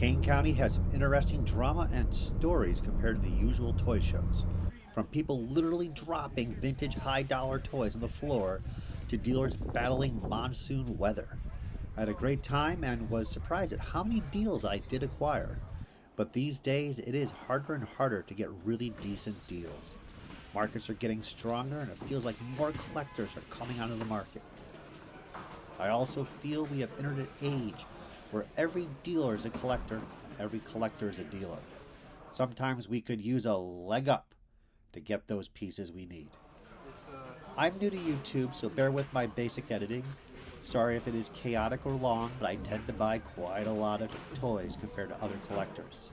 Kane County has some interesting drama and stories compared to the usual toy shows. From people literally dropping vintage high dollar toys on the floor to dealers battling monsoon weather. I had a great time and was surprised at how many deals I did acquire. But these days it is harder and harder to get really decent deals. Markets are getting stronger and it feels like more collectors are coming onto the market. I also feel we have entered an age where every dealer is a collector and every collector is a dealer. Sometimes we could use a leg up to get those pieces we need. I'm new to YouTube, so bear with my basic editing. Sorry if it is chaotic or long, but I tend to buy quite a lot of toys compared to other collectors.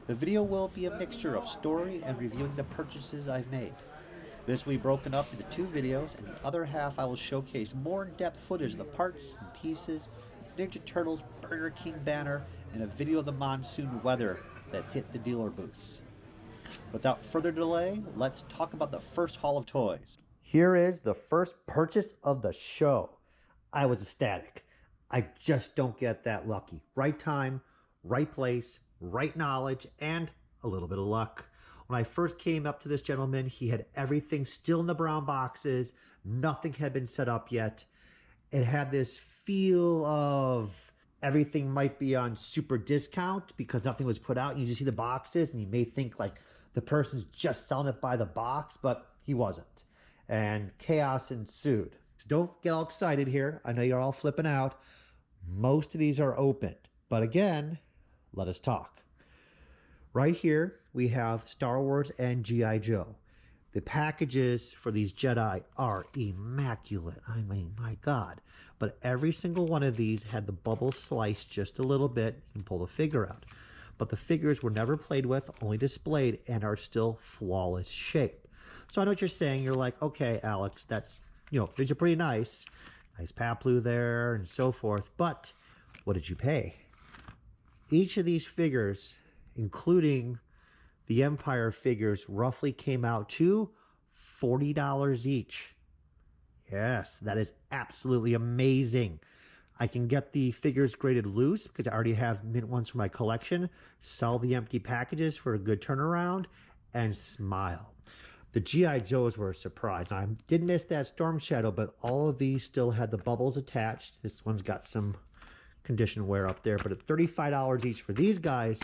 The video will be a mixture of story and reviewing the purchases I've made. This will be broken up into 2 videos, and the other half I will showcase more in-depth footage of the parts and pieces, Ninja Turtles, Burger King banner, and a video of the monsoon weather that hit the dealer booths. Without further delay, let's talk about the first haul of toys. Here is the first purchase of the show. I was ecstatic. I just don't get that lucky. Right time, right place, right knowledge, and a little bit of luck. When I first came up to this gentleman, he had everything still in the brown boxes. Nothing had been set up yet. It had this feel of everything might be on super discount because nothing was put out. You just see the boxes and you may think like the person's just selling it by the box, but he wasn't. And chaos ensued. So don't get all excited here. I know you're all flipping out. Most of these are opened. But again, let us talk. Right here, we have Star Wars and G.I. Joe. The packages for these Jedi are immaculate. I mean, my God. But every single one of these had the bubble sliced just a little bit. You can pull the figure out. But the figures were never played with, only displayed, and are still flawless shape. So I know what you're saying. You're like, okay, Alex, that's, these are pretty nice. Nice Paplu there and so forth. But what did you pay? Each of these figures, including the Empire figures, roughly came out to $40 each. Yes, that is absolutely amazing. I can get the figures graded loose because I already have mint ones for my collection, sell the empty packages for a good turnaround, and smile. The G.I. Joes were a surprise. Now, I did miss that Storm Shadow, but all of these still had the bubbles attached. This one's got some condition wear up there, but at $35 each for these guys,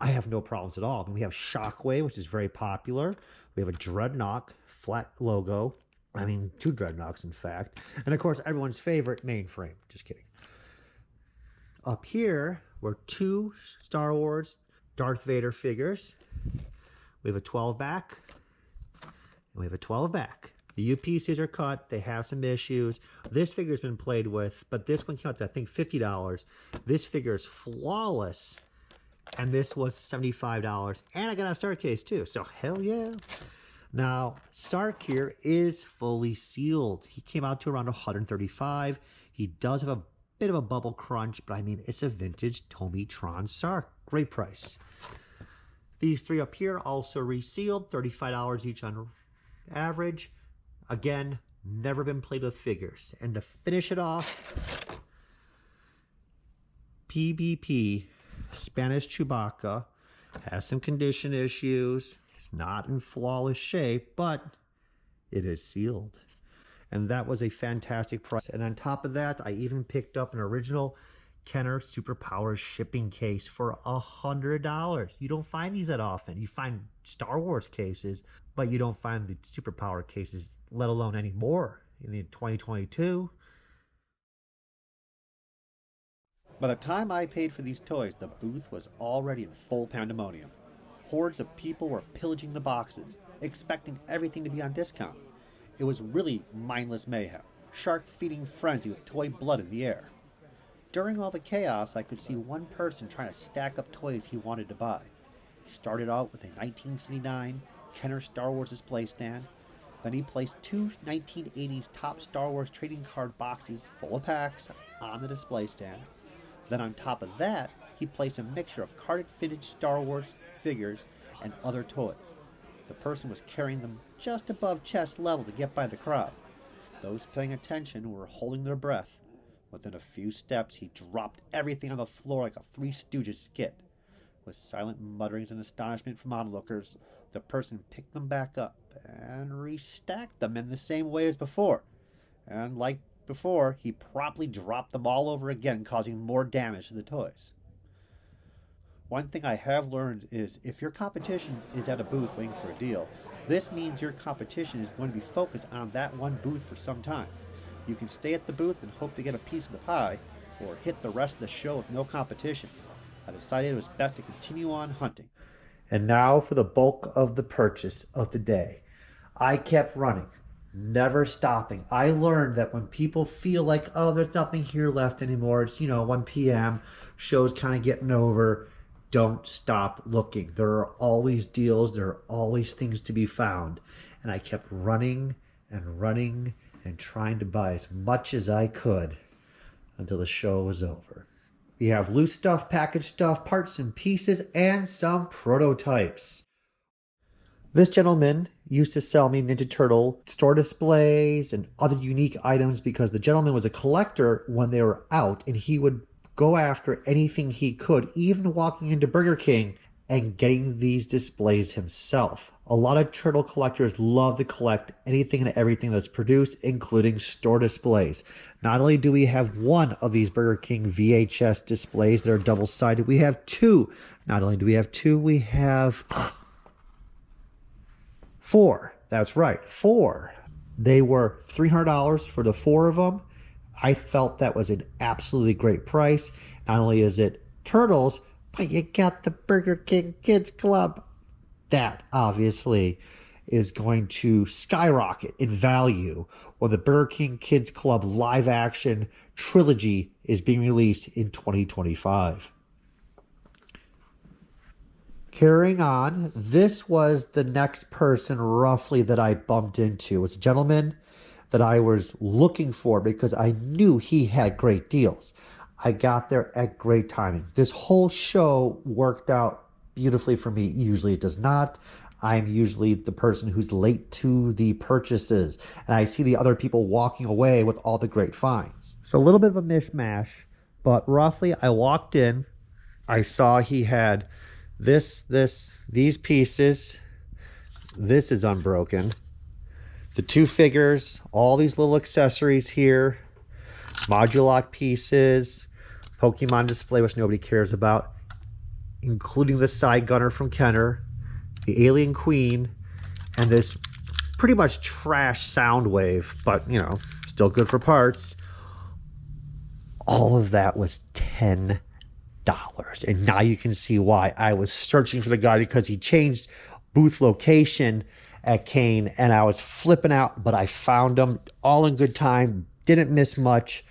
I have no problems at all. I mean, we have Shockwave, which is very popular. We have a Dreadnought, flat logo. I mean, 2 Dreadnoughts, in fact. And, of course, everyone's favorite, Mainframe. Just kidding. Up here were 2 Star Wars Darth Vader figures. We have a 12-back, and we have a 12-back. The UPCs are cut. They have some issues. This figure's been played with, but this one came out to, I think, $50. This figure is flawless. And this was $75. And I got a Star case too. So hell yeah. Now, Sark here is fully sealed. He came out to around $135. He does have a bit of a bubble crunch, but I mean, it's a vintage Tomitron Sark. Great price. These 3 up here also resealed, $35 each on average. Again, never been played with figures. And to finish it off, PBP Spanish Chewbacca has some condition issues. It's not in flawless shape, but it is sealed. And that was a fantastic price. And on top of that, I even picked up an original Kenner Superpower shipping case for $100. You don't find these that often. You find Star Wars cases, but you don't find the Superpower cases, let alone anymore in the 2022. By the time I paid for these toys, the booth was already in full pandemonium. Hordes of people were pillaging the boxes, expecting everything to be on discount. It was really mindless mayhem, shark-feeding frenzy with toy blood in the air. During all the chaos, I could see one person trying to stack up toys he wanted to buy. He started out with a 1979 Kenner Star Wars display stand. Then he placed 2 1980s top Star Wars trading card boxes full of packs on the display stand. Then on top of that, he placed a mixture of carded vintage Star Wars figures and other toys. The person was carrying them just above chest level to get by the crowd. Those paying attention were holding their breath. Within a few steps, he dropped everything on the floor like a Three Stooges skit. With silent mutterings and astonishment from onlookers, the person picked them back up and restacked them in the same way as before. And like before, he promptly dropped them all over again, causing more damage to the toys. One thing I have learned is if your competition is at a booth waiting for a deal, this means your competition is going to be focused on that one booth for some time. You can stay at the booth and hope to get a piece of the pie, or hit the rest of the show with no competition. I decided it was best to continue on hunting. And now for the bulk of the purchase of the day. I kept running, never stopping. I learned that when people feel like, oh, there's nothing here left anymore, it's, 1 p.m., show's kind of getting over, don't stop looking. There are always deals, there are always things to be found. And I kept running and trying to buy as much as I could until the show was over. We have loose stuff, packaged stuff, parts and pieces, and some prototypes. This gentleman used to sell me Ninja Turtle store displays and other unique items because the gentleman was a collector when they were out, and he would go after anything he could, even walking into Burger King and getting these displays himself. A lot of turtle collectors love to collect anything and everything that's produced, including store displays. Not only do we have one of these Burger King VHS displays that are double-sided, we have two. Not only do we have two, we have four. That's right, four. They were $300 for the four of them. I felt that was an absolutely great price. Not only is it turtles, but you got the Burger King Kids Club. That obviously is going to skyrocket in value when the Burger King Kids Club live action trilogy is being released in 2025. Carrying on, this was the next person roughly that I bumped into. It was a gentleman that I was looking for because I knew he had great deals. I got there at great timing. This whole show worked out beautifully for me. Usually it does not. I'm usually the person who's late to the purchases, and I see the other people walking away with all the great finds. So a little bit of a mishmash, but roughly I walked in, I saw he had these pieces. This is unbroken. The two figures, all these little accessories here, Modulock pieces, Pokemon display, which nobody cares about, including the side gunner from Kenner, the Alien Queen, and this pretty much trash Soundwave, but still good for parts. All of that was $10. And now you can see why. I was searching for the guy because he changed booth location at Kane, and I was flipping out, but I found him all in good time. Didn't miss much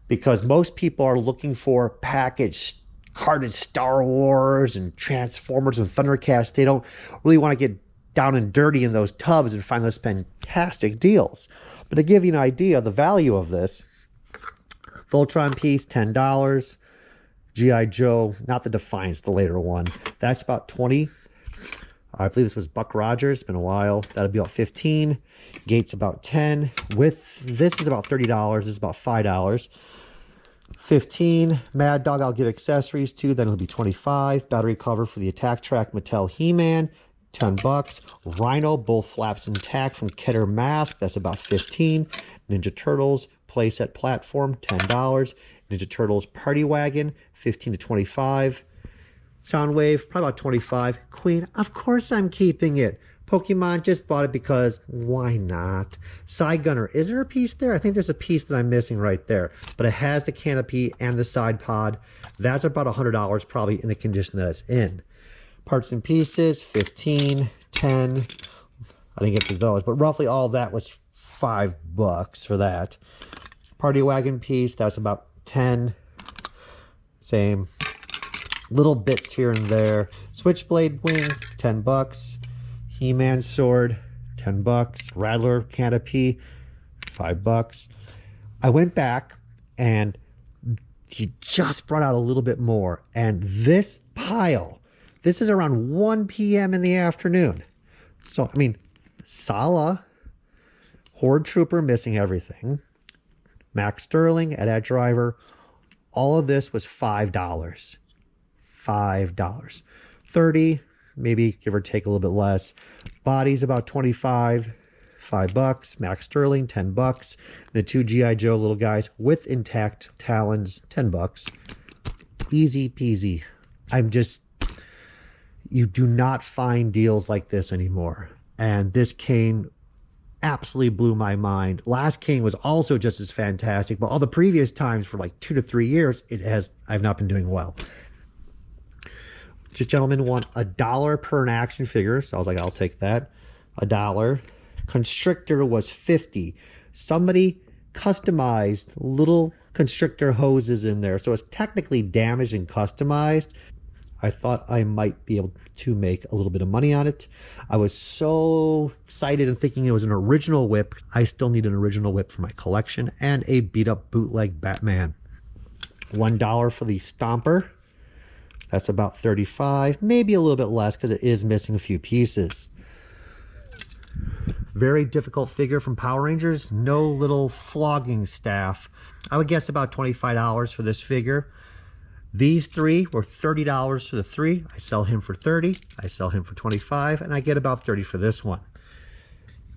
because most people are looking for packaged carded Star Wars and Transformers and Thundercats. They don't really want to get down and dirty in those tubs and find those fantastic deals. But to give you an idea of the value of this, Voltron piece, $10. G.I. Joe, not the Defiance, the later one. That's about $20. I believe this was Buck Rogers. It's been a while. That'll be about $15. Gates about $10. With this is about $30. This is about $5. $15. Mad Dog, I'll give accessories to. Then it'll be $25. Battery cover for the Attack Track Mattel He-Man, $10. Rhino, both flaps intact from Kenner Mask. That's about $15. Ninja Turtles playset platform, $10. Ninja Turtles Party Wagon, $15 to $25. Soundwave, probably about $25. Queen, of course I'm keeping it. Pokemon, just bought it because why not? Side Gunner, is there a piece there? I think there's a piece that I'm missing right there. But it has the canopy and the side pod. That's about $100 probably in the condition that it's in. Parts and pieces, $15, $10. I didn't get to those, but roughly all of that was $5 for that. Party Wagon piece, that's about $10. Same. Little bits here and there. Switchblade wing, $10. He-Man sword, $10. Rattler canopy, $5. I went back and he just brought out a little bit more. And this pile, this is around 1 p.m. in the afternoon. So, I mean, Sala, Horde Trooper missing everything. Max Sterling, at driver. All of this was $5. $5. 30, maybe give or take a little bit less. Body's about 25, $5. Max Sterling, $10. The two G.I. Joe little guys with intact talons, $10. Easy peasy. You do not find deals like this anymore. And this Kane absolutely blew my mind. Last Kane was also just as fantastic, but all the previous times for like 2 to 3 years, I've not been doing well. This gentleman won $1 per an action figure, so I was like, I'll take that. $1. Constrictor was 50. Somebody customized little constrictor hoses in there, so it's technically damaged and customized. I thought I might be able to make a little bit of money on it. I was so excited and thinking it was an original whip. I still need an original whip for my collection, and a beat up bootleg Batman. $1 for the Stomper. That's about 35, maybe a little bit less because it is missing a few pieces. Very difficult figure from Power Rangers. No little flogging staff. I would guess about $25 for this figure. These three were $30 for the three. I sell him for 30. I sell him for 25, and I get about 30 for this one.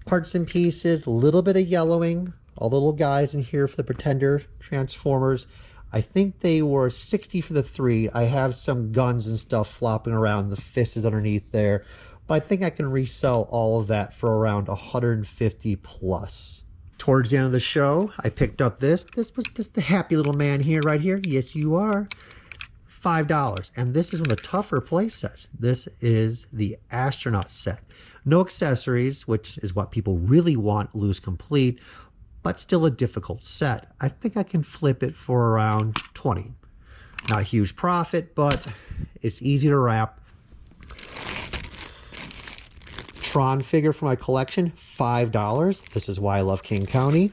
Parts and pieces, a little bit of yellowing. All the little guys in here for the Pretender Transformers. I think they were 60 for the three. I have some guns and stuff flopping around. The fist is underneath there. But I think I can resell all of that for around 150 plus. Towards the end of the show, I picked up this. This was just the happy little man here, right here. Yes, you are. $5. And this is one of the tougher play sets. This is the astronaut set. No accessories, which is what people really want, loose complete, but still a difficult set. I think I can flip it for around 20. Not a huge profit, but it's easy to wrap. Tron figure for my collection, $5. This is why I love King County.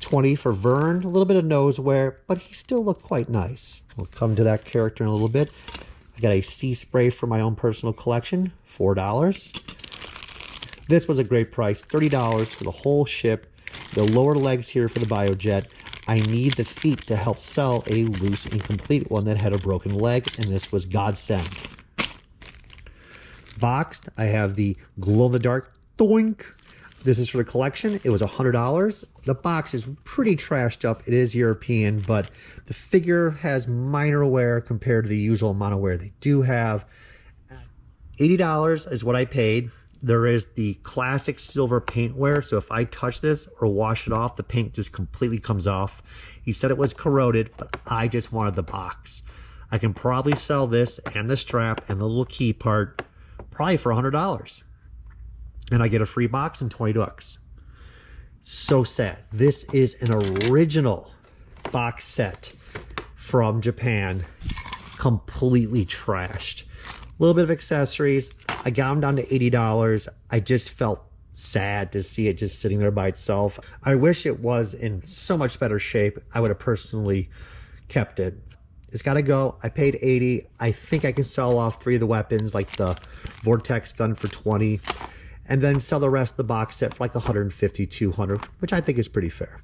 20 for Vern, a little bit of nose wear, but he still looked quite nice. We'll come to that character in a little bit. I got a sea spray for my own personal collection, $4. This was a great price, $30 for the whole ship. The lower legs here for the Biojet. I need the feet to help sell a loose incomplete one that had a broken leg, and this was godsend. Boxed, I have the glow-in-the-dark Doink. This is for the collection. It was $100. The box is pretty trashed up. It is European, but the figure has minor wear compared to the usual amount of wear they do have. $80 is what I paid. There is the classic silver paint wear, so if I touch this or wash it off, the paint just completely comes off. He said it was corroded, but I just wanted the box. I can probably sell this and the strap and the little key part probably for $100. And I get a free box and 20 bucks. So sad. This is an original box set from Japan, completely trashed. A little bit of accessories. I got them down to $80. I just felt sad to see it just sitting there by itself. I wish it was in so much better shape. I would have personally kept it. It's got to go. I paid $80. I think I can sell off 3 of the weapons, like the Vortex gun for $20. And then sell the rest of the box set for like $150, $200, which I think is pretty fair.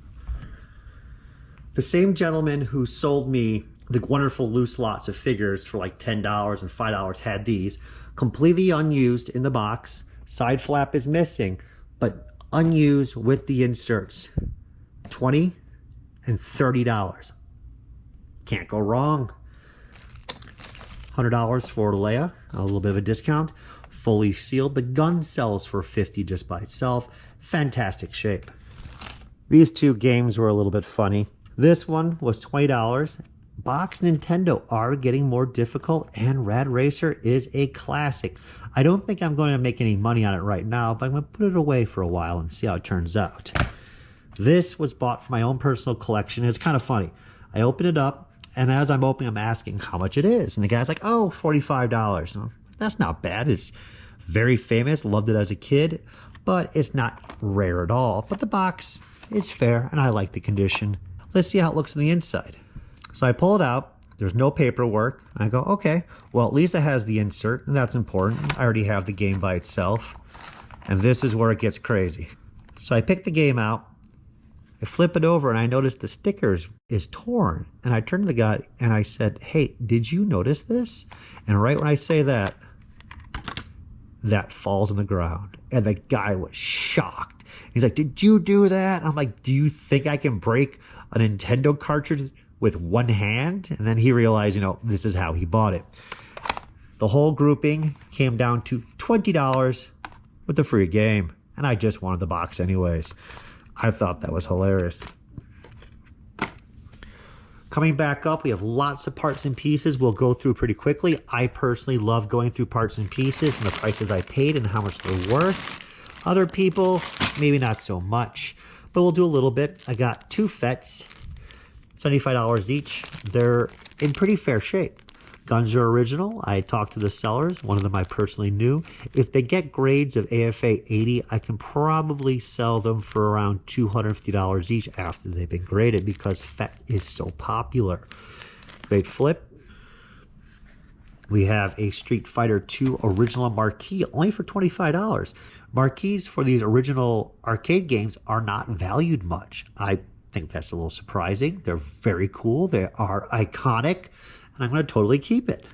The same gentleman who sold me the wonderful loose lots of figures for like $10 and $5 had these, completely unused in the box. Side flap is missing, but unused with the inserts. $20 and $30. Can't go wrong. $100 for Leia, a little bit of a discount. Fully sealed. The gun sells for $50 just by itself. Fantastic shape. These two games were a little bit funny. This one was $20. Box Nintendo are getting more difficult, and Rad Racer is a classic. I don't think I'm going to make any money on it right now, but I'm going to put it away for a while and see how it turns out. This was bought for my own personal collection. It's kind of funny. I open it up, and as I'm opening, I'm asking how much it is. And the guy's like, oh, $45. That's not bad. It's very famous. Loved it as a kid, but it's not rare at all. But the box is fair, and I like the condition. Let's see how it looks on the inside. So I pull it out. There's no paperwork. I go, okay, well, at least it has the insert, and that's important. I already have the game by itself, and this is where it gets crazy. So I pick the game out, I flip it over and I notice the stickers is torn. And I turn to the guy and I said, hey, did you notice this? And right when I say that, that falls on the ground. And the guy was shocked. He's like, did you do that? I'm like, do you think I can break a Nintendo cartridge with one hand? And then he realized, this is how he bought it. The whole grouping came down to $20 with the free game. And I just wanted the box anyways. I thought that was hilarious. Coming back up, we have lots of parts and pieces we'll go through pretty quickly. I personally love going through parts and pieces and the prices I paid and how much they're worth. Other people, maybe not so much, but we'll do a little bit. I got 2 FETs, $75 each. They're in pretty fair shape. Guns are original. I talked to the sellers. One of them I personally knew. If they get grades of AFA 80, I can probably sell them for around $250 each after they've been graded because FET is so popular. Great flip. We have a Street Fighter 2 original marquee only for $25. Marquees for these original arcade games are not valued much. I think that's a little surprising. They're very cool. They are iconic. And I'm going to totally keep it.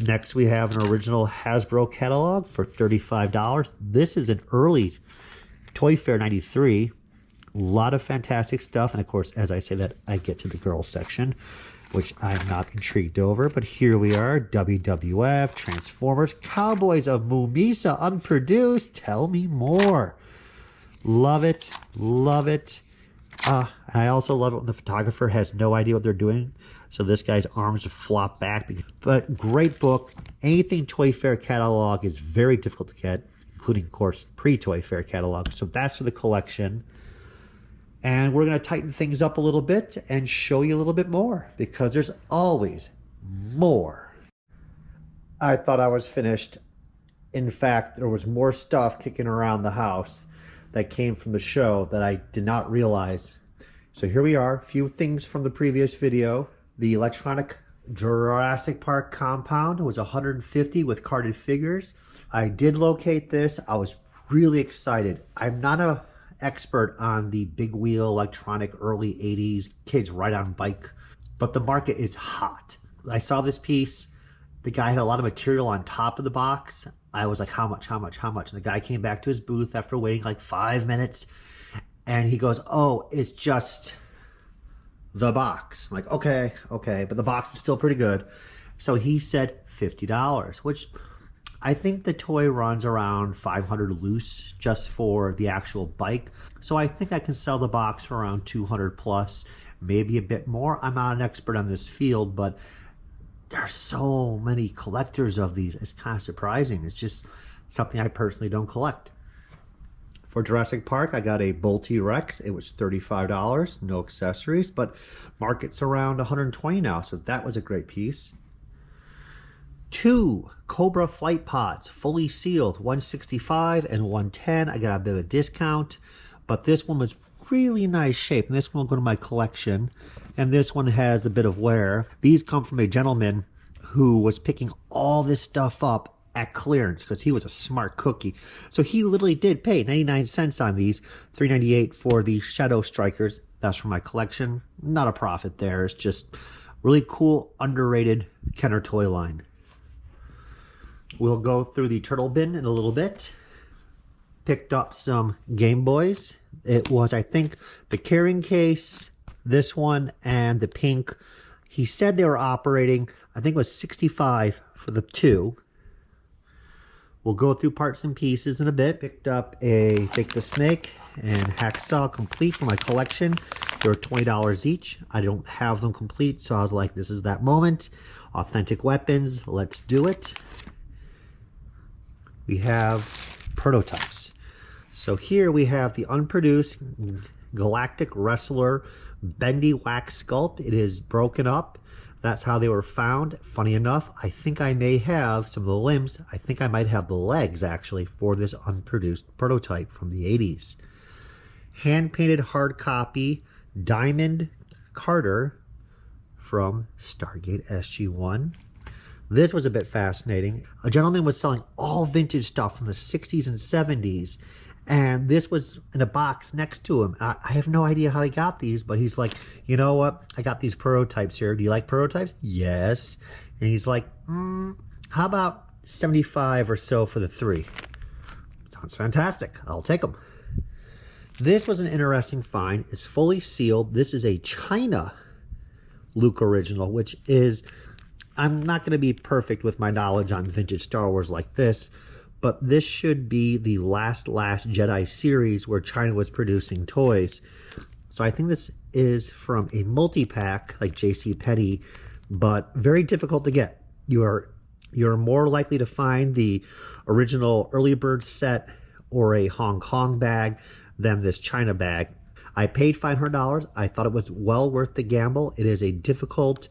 Next, we have an original Hasbro catalog for $35. This is an early Toy Fair 93. A lot of fantastic stuff. And of course, as I say that, I get to the girls section, which I'm not intrigued over. But here we are, WWF, Transformers, Cowboys of Mumisa, unproduced. Tell me more. Love it. Love it. And I also love it when the photographer has no idea what they're doing. So this guy's arms flop back. But great book. Anything Toy Fair catalog is very difficult to get, including, of course, pre-Toy Fair catalog. So that's for the collection. And we're going to tighten things up a little bit and show you a little bit more because there's always more. I thought I was finished. In fact, there was more stuff kicking around the house that came from the show that I did not realize. So here we are, a few things from the previous video. The electronic Jurassic Park compound was $150 with carded figures. I did locate this. I was really excited. I'm not an expert on the big wheel electronic early 80s kids ride on bike, but the market is hot. I saw this piece. The guy had a lot of material on top of the box. I was like, how much, how much, how much? And the guy came back to his booth after waiting like 5 minutes. And he goes, oh, it's just the box. I'm like, okay. But the box is still pretty good. So he said $50, which I think the toy runs around $500 loose just for the actual bike. So I think I can sell the box for around $200 plus, maybe a bit more. I'm not an expert on this field, but there are so many collectors of these. It's kind of surprising. It's just something I personally don't collect. For Jurassic Park, I got a Bull T-Rex. It was $35, no accessories, but market's around $120 now, so that was a great piece. 2 Cobra flight pods, fully sealed, $165 and $110. I got a bit of a discount, but this one was really nice shape, and this one will go to my collection. And this one has a bit of wear. These come from a gentleman who was picking all this stuff up at clearance because he was a smart cookie. So he literally did pay 99 cents on these, $3.98 for the Shadow Strikers. That's from my collection. Not a profit there. It's just really cool, underrated Kenner toy line. We'll go through the turtle bin in a little bit. Picked up some Game Boys. It was, I think, the carrying case, this one, and the pink. He said they were operating, I think it was $65 for the 2. We'll go through parts and pieces in a bit. Picked up a Fake the Snake and Hacksaw complete for my collection. They were $20 each. I don't have them complete, so I was like, this is that moment. Authentic weapons, let's do it. We have prototypes. So here we have the unproduced Galactic Wrestler bendy wax sculpt. It is broken up. That's how they were found. Funny enough, I think I may have some of the limbs. I think I might have the legs actually for this unproduced prototype from the 80s. Hand-painted hard copy Diamond Carter from Stargate SG-1. This was a bit fascinating. A gentleman was selling all vintage stuff from the 60s and 70s, And this was in a box next to him. I have no idea how he got these, but he's like, you know what? I got these prototypes here. Do you like prototypes? Yes. And he's like, how about 75 or so for the 3? Sounds fantastic. I'll take them. This was an interesting find. It's fully sealed. This is a China Luke original, which is, I'm not going to be perfect with my knowledge on vintage Star Wars like this, but this should be the last Jedi series where China was producing toys. So I think this is from a multi-pack like JCPenney, but very difficult to get. You're more likely to find the original early bird set or a Hong Kong bag than this China bag. I paid $500. I thought it was well worth the gamble. It is a difficult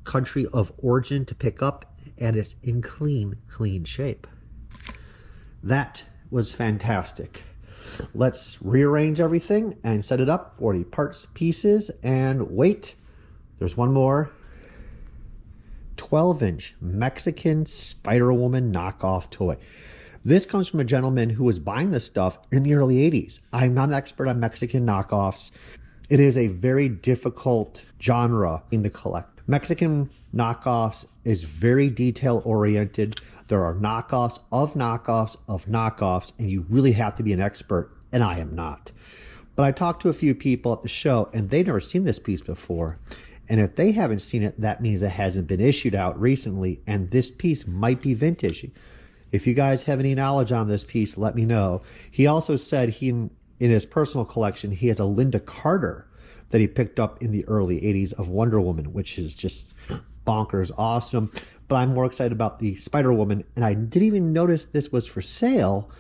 country of origin to pick up, and it's in clean shape. That was fantastic. Let's rearrange everything and set it up for the parts, pieces, and wait, there's one more. 12-inch Mexican Spider-Woman knockoff toy. This comes from a gentleman who was buying this stuff in the early 80s. I'm not an expert on Mexican knockoffs. It is a very difficult genre to collect. Mexican knockoffs is very detail oriented. There are knockoffs of knockoffs of knockoffs, and you really have to be an expert, and I am not. But I talked to a few people at the show, and they've never seen this piece before. And if they haven't seen it, that means it hasn't been issued out recently, and this piece might be vintage. If you guys have any knowledge on this piece, let me know. He also said in his personal collection, he has a Linda Carter that he picked up in the early 80s of Wonder Woman, which is just bonkers awesome. But I'm more excited about the Spider-Woman, and I didn't even notice this was for sale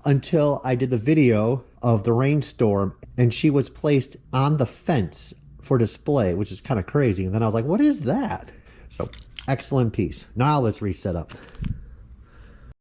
until I did the video of the rainstorm, and she was placed on the fence for display, which is kind of crazy. And then I was like, what is that? So, excellent piece. Now let's reset up.